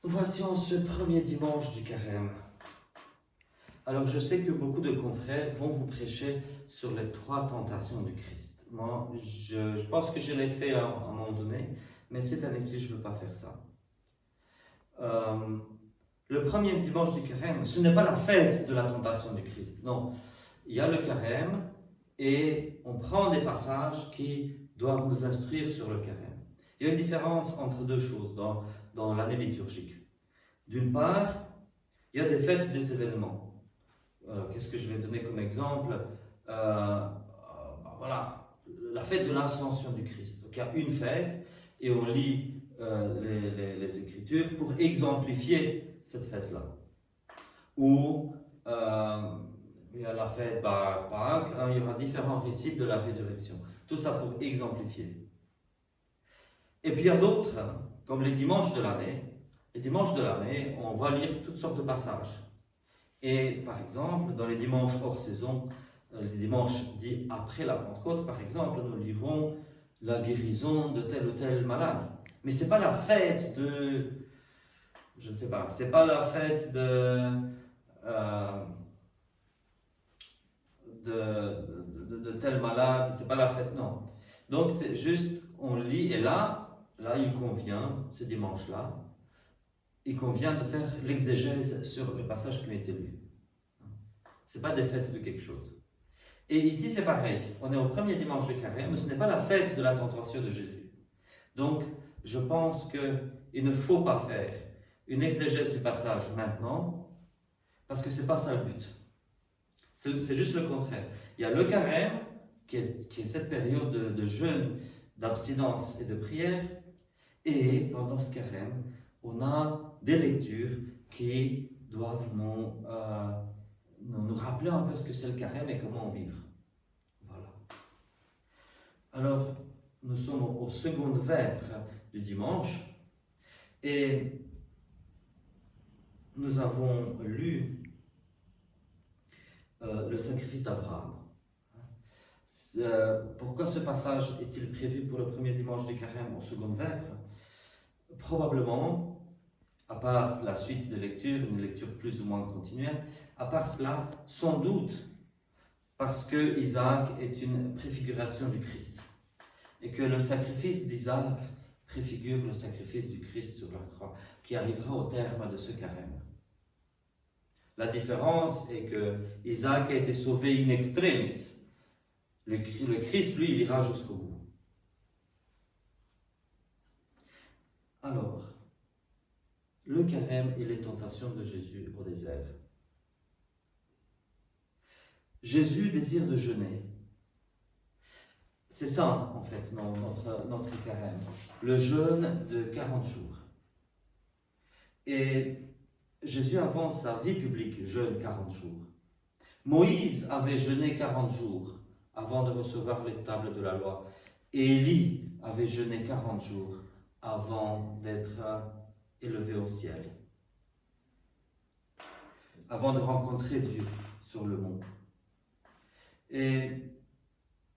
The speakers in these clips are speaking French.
Nous voici en ce premier dimanche du carême. Alors je sais que beaucoup de confrères vont vous prêcher sur les 3 tentations du Christ. Moi, je pense que je l'ai fait à un moment donné, mais cette année-ci, je ne veux pas faire ça. Le premier dimanche du carême, ce n'est pas la fête de la tentation du Christ. Non, il y a le carême et on prend des passages qui doivent nous instruire sur le carême. Il y a une différence entre deux choses dans l'année liturgique. D'une part, il y a des fêtes, des événements. Qu'est-ce que je vais donner comme exemple? Voilà, la fête de l'Ascension du Christ. Donc il y a une fête et on lit les Écritures pour exemplifier cette fête-là. Ou il y a la fête Pâques, il y aura différents récits de la résurrection. Tout ça pour exemplifier. Et puis il y a d'autres, comme les dimanches de l'année. Les dimanches de l'année, on va lire toutes sortes de passages. Et par exemple, dans les dimanches hors saison, les dimanches dits après la Pentecôte, par exemple, nous lirons la guérison de tel ou tel malade. Mais ce n'est pas la fête de... Je ne sais pas, c'est pas la fête de tel malade, c'est pas la fête, non. Donc c'est juste, on lit, et là il convient, ce dimanche-là, il convient de faire l'exégèse sur les passages qui ont été lus. Ce n'est pas des fêtes de quelque chose. Et ici, c'est pareil. On est au premier dimanche de carême, mais ce n'est pas la fête de la tentation de Jésus. Donc, je pense qu'il ne faut pas faire une exégèse du passage maintenant, parce que ce n'est pas ça le but. C'est juste le contraire. Il y a le carême, qui est cette période de jeûne, d'abstinence et de prière, et pendant ce carême, on a des lectures qui doivent nous rappeler un peu ce que c'est le carême et comment en vivre. Voilà. Alors, nous sommes aux secondes vêpres du dimanche et nous avons lu le sacrifice d'Abraham. Pourquoi ce passage est-il prévu pour le premier dimanche du carême aux secondes vêpres? Probablement, à part la suite de lecture, une lecture plus ou moins continuelle, à part cela, sans doute, parce que Isaac est une préfiguration du Christ, et que le sacrifice d'Isaac préfigure le sacrifice du Christ sur la croix, qui arrivera au terme de ce carême. La différence est que Isaac a été sauvé in extremis. Le Christ, lui, il ira jusqu'au bout. Alors, le carême et les tentations de Jésus au désert. Jésus désire de jeûner. C'est ça, en fait, notre carême. Le jeûne de 40 jours. Et Jésus, avant sa vie publique, jeûne 40 jours. Moïse avait jeûné 40 jours avant de recevoir les tables de la loi. Et Élie avait jeûné 40 jours avant d'être élevé au ciel. Avant de rencontrer Dieu sur le mont. Et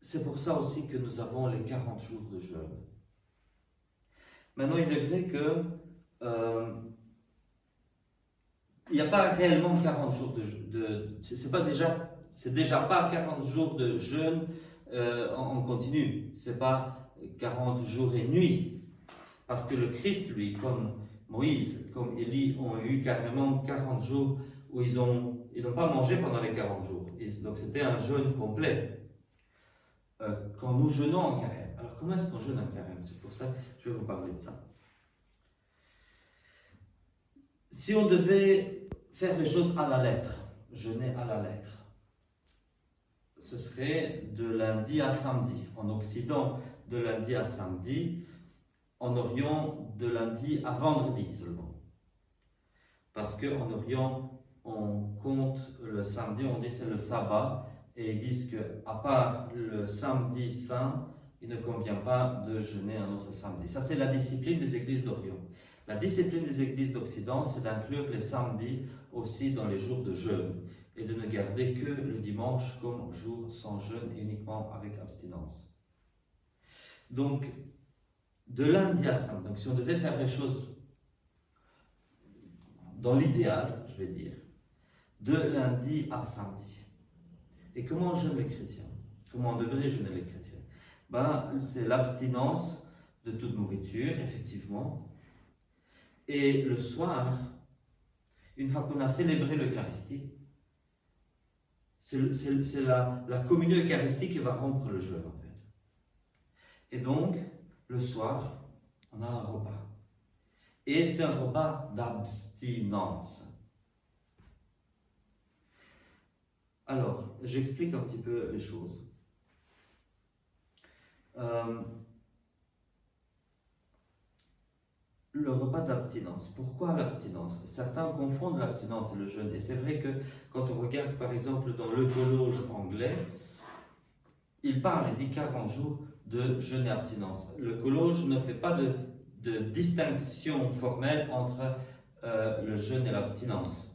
c'est pour ça aussi que nous avons les 40 jours de jeûne. Maintenant, il est vrai que il n'y a pas réellement 40 jours c'est déjà pas 40 jours de jeûne en continu. C'est pas 40 jours et nuits. Parce que le Christ, lui, comme Moïse, comme Élie, ont eu carrément 40 jours où ils n'ont pas mangé pendant les 40 jours. Donc c'était un jeûne complet. Quand nous jeûnons en carême. Alors comment est-ce qu'on jeûne en carême? C'est pour ça que je vais vous parler de ça. Si on devait faire les choses à la lettre, jeûner à la lettre, ce serait de lundi à samedi. En Occident, de lundi à samedi. En Orient, de lundi à vendredi seulement. Parce qu'en Orient, on compte le samedi, on dit c'est le sabbat, et ils disent qu'à part le samedi saint, il ne convient pas de jeûner un autre samedi. Ça, c'est la discipline des églises d'Orient. La discipline des églises d'Occident, c'est d'inclure les samedis aussi dans les jours de jeûne, et de ne garder que le dimanche comme jour sans jeûne et uniquement avec abstinence. Donc, de lundi à samedi, donc si on devait faire les choses dans l'idéal, je vais dire, de lundi à samedi. Et comment jeûnent les chrétiens? Comment on devrait jeûner les chrétiens? C'est l'abstinence de toute nourriture, effectivement. Et le soir, une fois qu'on a célébré l'Eucharistie, c'est la communion eucharistique qui va rompre le jeûne, en fait. Et donc, le soir, on a un repas. Et c'est un repas d'abstinence. Alors, j'explique un petit peu les choses. Le repas d'abstinence. Pourquoi l'abstinence? Certains confondent l'abstinence et le jeûne. Et c'est vrai que quand on regarde par exemple dans l'Eucologe anglais, il parle et dit 40 jours de jeûne et abstinence. L'Eucologe ne fait pas de distinction formelle entre le jeûne et l'abstinence.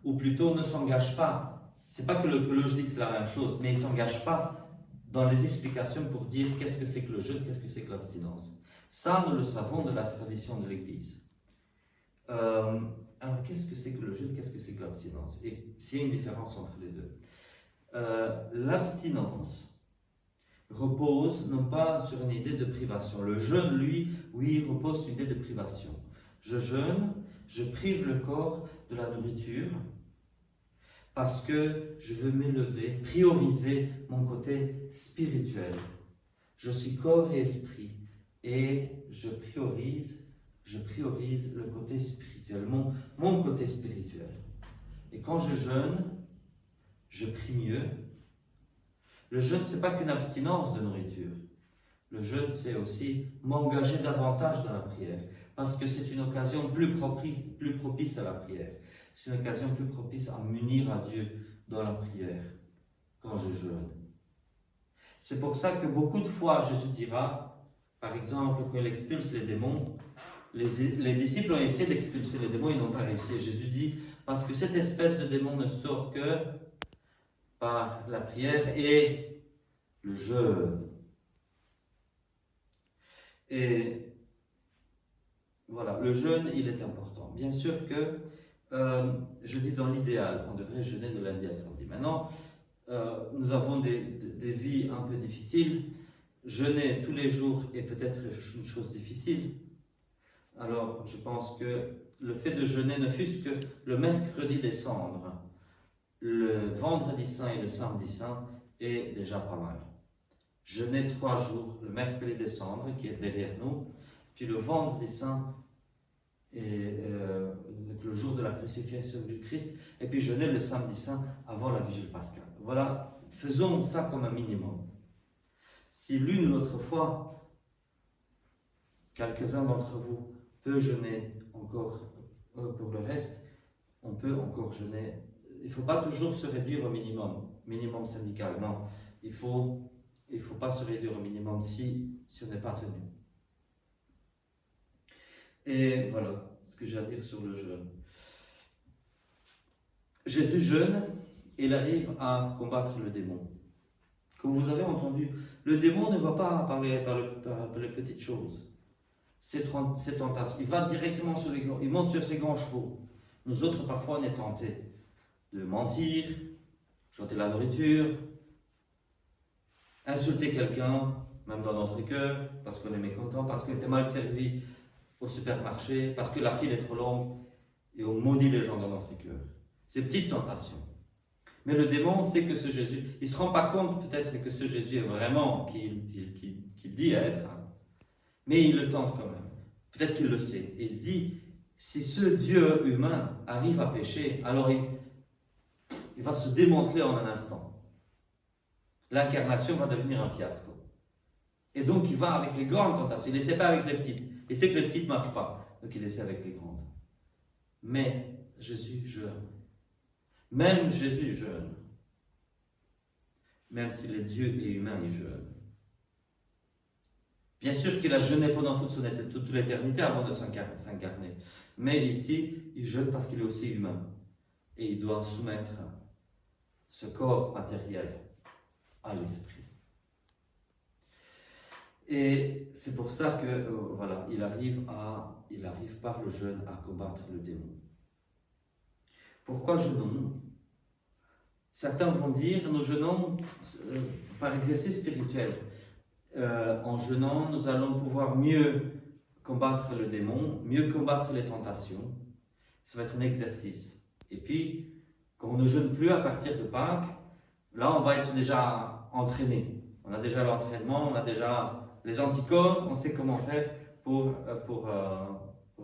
Ou plutôt ne s'engage pas. C'est pas que l'Eucologe dit que c'est la même chose, mais il ne s'engage pas dans les explications pour dire qu'est-ce que c'est que le jeûne, qu'est-ce que c'est que l'abstinence. Ça, nous le savons de la tradition de l'Église. Alors, qu'est-ce que c'est que le jeûne, qu'est-ce que c'est que l'abstinence? Et s'il y a une différence entre les deux. L'abstinence repose non pas sur une idée de privation. Le jeûne, lui, oui, repose sur une idée de privation. Je jeûne, je prive le corps de la nourriture parce que je veux m'élever, prioriser mon côté spirituel. Je suis corps et esprit. Et je priorise le côté spirituel, mon côté spirituel. Et quand je jeûne, je prie mieux. Le jeûne, ce n'est pas qu'une abstinence de nourriture. Le jeûne, c'est aussi m'engager davantage dans la prière, parce que c'est une occasion plus propice à la prière. C'est une occasion plus propice à m'unir à Dieu dans la prière, quand je jeûne. C'est pour ça que beaucoup de fois, Jésus dira, par exemple, quand il expulse les démons, les disciples ont essayé d'expulser les démons, ils n'ont pas réussi. Et Jésus dit, parce que cette espèce de démon ne sort que par la prière et le jeûne. Et voilà, le jeûne, il est important. Bien sûr que, je dis dans l'idéal, on devrait jeûner de lundi à samedi. Maintenant, nous avons des vies un peu difficiles. Jeûner tous les jours est peut-être une chose difficile. Alors, je pense que le fait de jeûner ne fût-ce que le mercredi des cendres, le vendredi saint et le samedi saint est déjà pas mal. Jeûner 3 jours, le mercredi des cendres qui est derrière nous, puis le vendredi saint et le jour de la crucifixion du Christ, et puis jeûner le samedi saint avant la vigile pascale. Voilà, faisons ça comme un minimum. Si l'une ou l'autre fois, quelques-uns d'entre vous peut jeûner encore pour le reste, on peut encore jeûner. Il ne faut pas toujours se réduire au minimum syndical, non. Il faut pas se réduire au minimum si on n'est pas tenu. Et voilà ce que j'ai à dire sur le jeûne. Jésus jeûne et il arrive à combattre le démon. Comme vous avez entendu, le démon ne va pas par les petites choses. Ces tentations. Il va directement sur les grands, il monte sur ses grands chevaux. Nous autres, parfois, on est tentés de mentir, jeter la nourriture, insulter quelqu'un, même dans notre cœur, parce qu'on est mécontent, parce qu'on était mal servi au supermarché, parce que la file est trop longue, et on maudit les gens dans notre cœur. Ces petites tentations. Mais le démon sait que ce Jésus, il ne se rend pas compte peut-être que ce Jésus est vraiment qui dit être, hein, mais il le tente quand même. Peut-être qu'il le sait. Et il se dit, si ce Dieu humain arrive à pécher, alors il va se démanteler en un instant. L'incarnation va devenir un fiasco. Et donc il va avec les grandes tentations. Il n'essaie pas avec les petites. Il sait que les petites ne marchent pas. Donc il essaie avec les grandes. Mais Jésus jeûne. Même Jésus jeûne. Même s'il est Dieu et humain, il jeûne. Bien sûr qu'il a jeûné pendant toute l'éternité avant de s'incarner. Mais ici, il jeûne parce qu'il est aussi humain. Et il doit soumettre ce corps matériel à l'esprit. Et c'est pour ça que, voilà, il arrive par le jeûne à combattre le démon. Pourquoi jeûnons-nous? Certains vont dire, nous jeûnons par exercice spirituel. En jeûnant, nous allons pouvoir mieux combattre le démon, mieux combattre les tentations. Ça va être un exercice. Et puis, quand on ne jeûne plus à partir de Pâques, là, on va être déjà entraîné. On a déjà l'entraînement, on a déjà les anticorps, on sait comment faire pour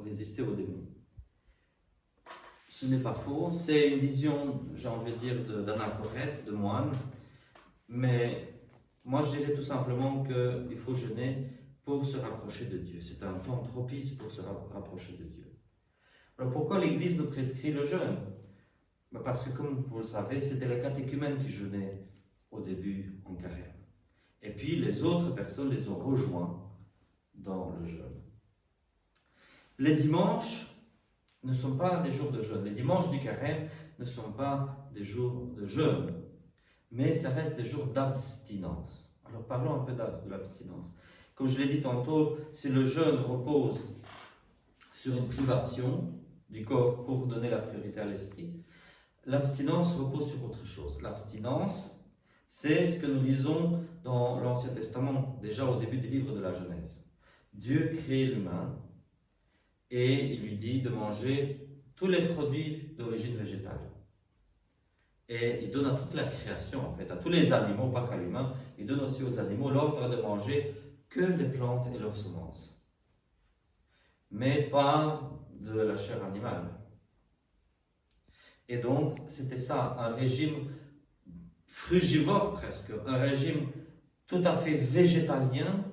résister aux démons. Ce n'est pas faux, c'est une vision, j'ai envie de dire, d'anachorète, de moine, mais moi je dirais tout simplement qu'il faut jeûner pour se rapprocher de Dieu. C'est un temps propice pour se rapprocher de Dieu. Alors pourquoi l'Église nous prescrit le jeûne? Parce que comme vous le savez, c'était les catéchumènes qui jeûnaient au début en carême. Et puis les autres personnes les ont rejoints dans le jeûne. Les dimanches ne sont pas des jours de jeûne. Les dimanches du carême ne sont pas des jours de jeûne, mais ça reste des jours d'abstinence. Alors parlons un peu de l'abstinence. Comme je l'ai dit tantôt, si le jeûne repose sur une privation du corps pour donner la priorité à l'esprit, l'abstinence repose sur autre chose. L'abstinence, c'est ce que nous lisons dans l'Ancien Testament, déjà au début du livre de la Genèse. Dieu crée l'humain et il lui dit de manger tous les produits d'origine végétale. Et il donne à toute la création, en fait, à tous les animaux, pas qu'à l'humain, il donne aussi aux animaux l'ordre de manger que les plantes et leurs semences. Mais pas de la chair animale. Et donc, c'était ça, un régime frugivore presque, un régime tout à fait végétalien,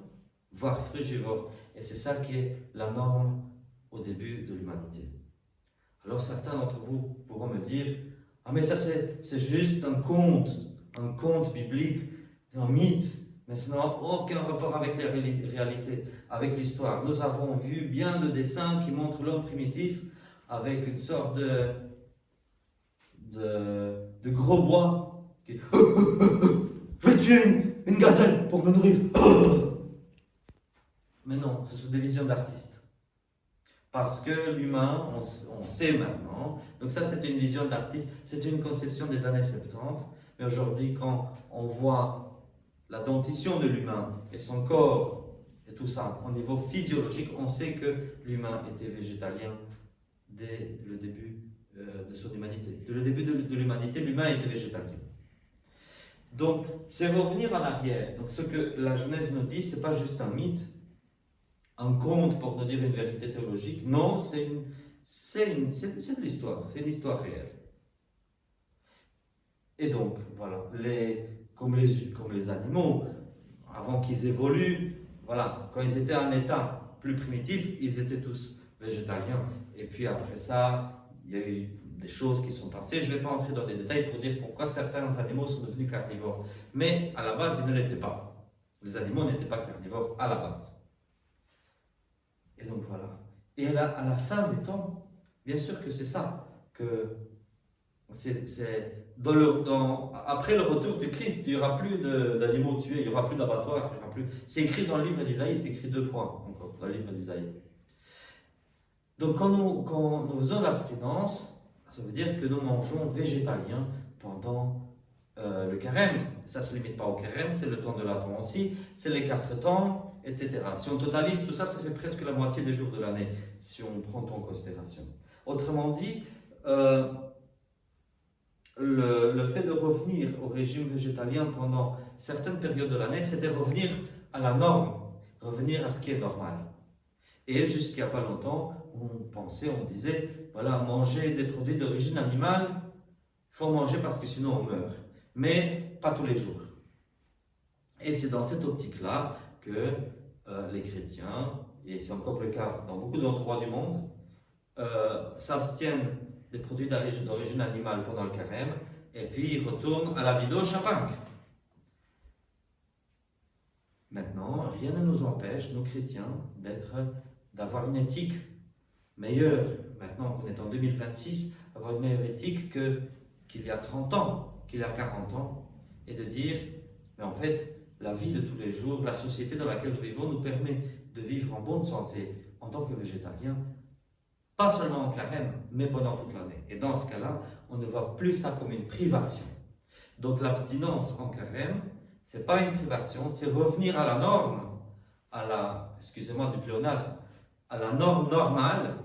voire frugivore. Et c'est ça qui est la norme au début de l'humanité. Alors certains d'entre vous pourront me dire, ah mais ça c'est juste un conte biblique, un mythe, mais ça n'a aucun rapport avec les réalités, avec l'histoire. Nous avons vu bien de dessins qui montrent l'homme primitif avec une sorte de gros bois qui je vais tuer une gazelle pour me nourrir. Mais non, ce sont des visions d'artistes. Parce que l'humain, on sait maintenant, donc ça c'était une vision d'artiste, c'était une conception des années 70, mais aujourd'hui quand on voit la dentition de l'humain et son corps et tout ça, au niveau physiologique, on sait que l'humain était végétalien dès le début de son humanité. Dès le début de l'humanité, l'humain était végétalien. Donc, c'est revenir en arrière. Donc, ce que la Genèse nous dit, ce n'est pas juste un mythe, un conte pour nous dire une vérité théologique. Non, c'est de l'histoire, c'est l'histoire réelle. Et donc, voilà, comme les animaux, avant qu'ils évoluent, voilà, quand ils étaient en état plus primitif, ils étaient tous végétaliens. Et puis après ça, il y a eu des choses qui sont passées. Je ne vais pas entrer dans des détails pour dire pourquoi certains animaux sont devenus carnivores. Mais à la base, ils ne l'étaient pas. Les animaux n'étaient pas carnivores à la base. Et donc voilà. Et à la fin des temps, bien sûr que c'est ça, que après le retour du Christ, il n'y aura plus d'animaux tués, il n'y aura plus d'abattoirs, il n'y aura plus. C'est écrit dans le livre d'Isaïe, c'est écrit 2 fois encore dans le livre d'Isaïe. Donc quand nous faisons l'abstinence, ça veut dire que nous mangeons végétalien pendant le carême. Ça ne se limite pas au carême, c'est le temps de l'Avent aussi, c'est les 4 temps, etc. Si on totalise tout ça, ça fait presque la moitié des jours de l'année, si on prend tout en considération. Autrement dit, le fait de revenir au régime végétalien pendant certaines périodes de l'année, c'était revenir à la norme, revenir à ce qui est normal. Et jusqu'à pas longtemps, on disait, voilà, manger des produits d'origine animale, il faut manger parce que sinon on meurt. Mais pas tous les jours. Et c'est dans cette optique-là que les chrétiens, et c'est encore le cas dans beaucoup d'endroits du monde, s'abstiennent des produits d'origine animale pendant le carême, et puis ils retournent à la bidoche à Pâques. Maintenant, rien ne nous empêche, nous chrétiens, d'avoir une éthique meilleure, maintenant qu'on est en 2026, avoir une meilleure éthique qu'il y a 30 ans, qu'il y a 40 ans, et de dire, mais en fait, la vie de tous les jours, la société dans laquelle nous vivons nous permet de vivre en bonne santé en tant que végétalien, Pas seulement en carême, mais pendant toute l'année. Et dans ce cas-là, on ne voit plus ça comme une privation. Donc l'abstinence en carême, ce n'est pas une privation, c'est revenir à la norme, excusez-moi du pléonasme, à la norme normale,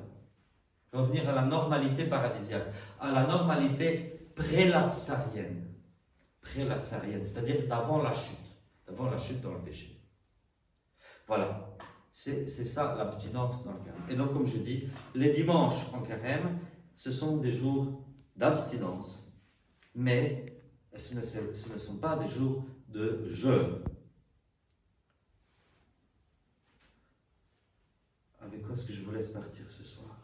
revenir à la normalité paradisiaque, à la normalité prélapsarienne. Prélapsarienne, c'est-à-dire d'avant la chute dans le péché. Voilà, c'est ça l'abstinence dans le carême. Et donc, comme je dis, les dimanches en carême, ce sont des jours d'abstinence, mais ce ne sont pas des jours de jeûne. Avec quoi est-ce que je vous laisse partir ce soir?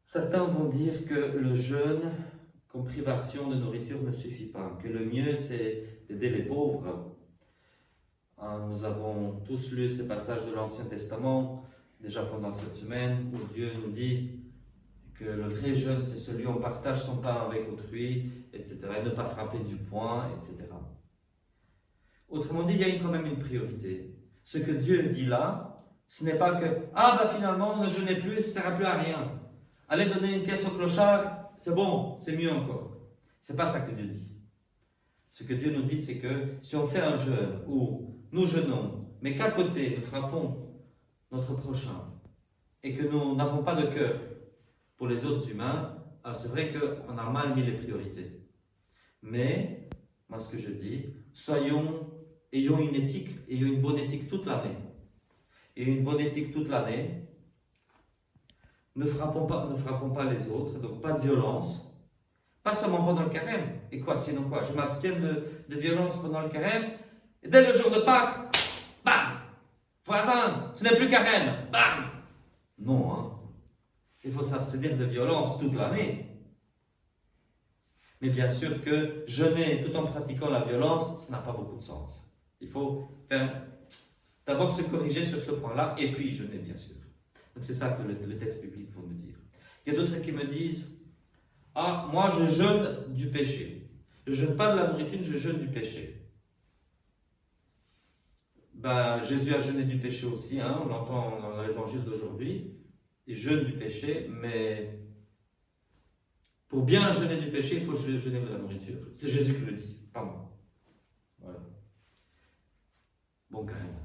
Certains vont dire que le jeûne comme privation de nourriture ne suffit pas, que le mieux c'est d'aider les pauvres. Nous avons tous lu ces passages de l'Ancien Testament, déjà pendant cette semaine, où Dieu nous dit que le vrai jeûne c'est celui où on partage son pain avec autrui, etc. Et ne pas frapper du poing, etc. Autrement dit, il y a quand même une priorité. Ce que Dieu dit là, ce n'est pas que « Ah, bah finalement, ne jeûnez plus, ça ne sert plus à rien. Allez donner une caisse au clochard, c'est bon, c'est mieux encore. » Ce n'est pas ça que Dieu dit. Ce que Dieu nous dit, c'est que si on fait un jeûne où nous jeûnons, mais qu'à côté, nous frappons notre prochain, et que nous n'avons pas de cœur pour les autres humains, alors c'est vrai qu'on a mal mis les priorités. Mais, moi ce que je dis, ayons une éthique, ayons une bonne éthique toute l'année. Et une bonne éthique toute l'année, ne frappons pas les autres, donc pas de violence, pas seulement pendant le carême. Et quoi, sinon quoi? Je m'abstiens de violence pendant le carême, et dès le jour de Pâques, bam! Voisin, ce n'est plus carême, bam! Non, hein. Il faut s'abstenir de violence toute l'année. Mais bien sûr que jeûner tout en pratiquant la violence, ça n'a pas beaucoup de sens. Il faut d'abord se corriger sur ce point-là, et puis jeûner, bien sûr. Donc c'est ça que le texte biblique va nous dire. Il y a d'autres qui me disent « Ah, moi je jeûne du péché. Je ne jeûne pas de la nourriture, je jeûne du péché. » Ben, Jésus a jeûné du péché aussi, hein, on l'entend dans l'évangile d'aujourd'hui. Il jeûne du péché, mais pour bien jeûner du péché, il faut jeûner de la nourriture. C'est Jésus qui le dit, pas moi. Voilà. Bon carême.